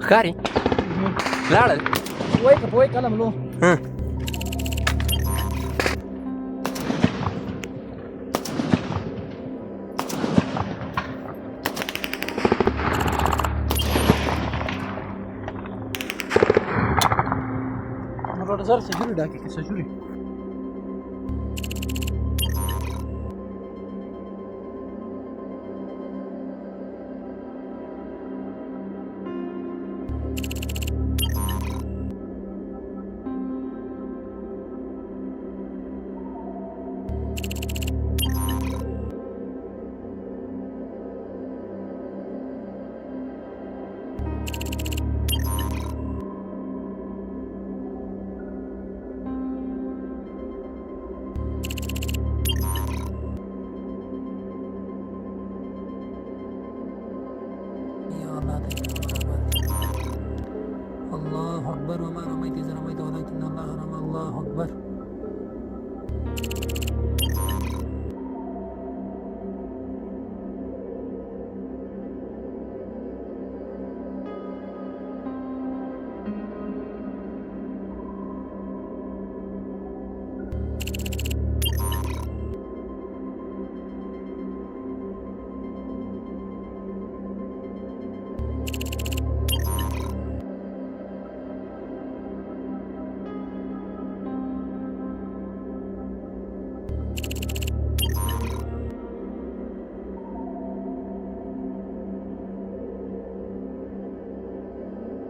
ښکاري لاړل وای که وای کلم لو مرة زار سجوري داكي سجوري الله أكبر وما رميت إذ رميت ولكن الله رمى الله أكبر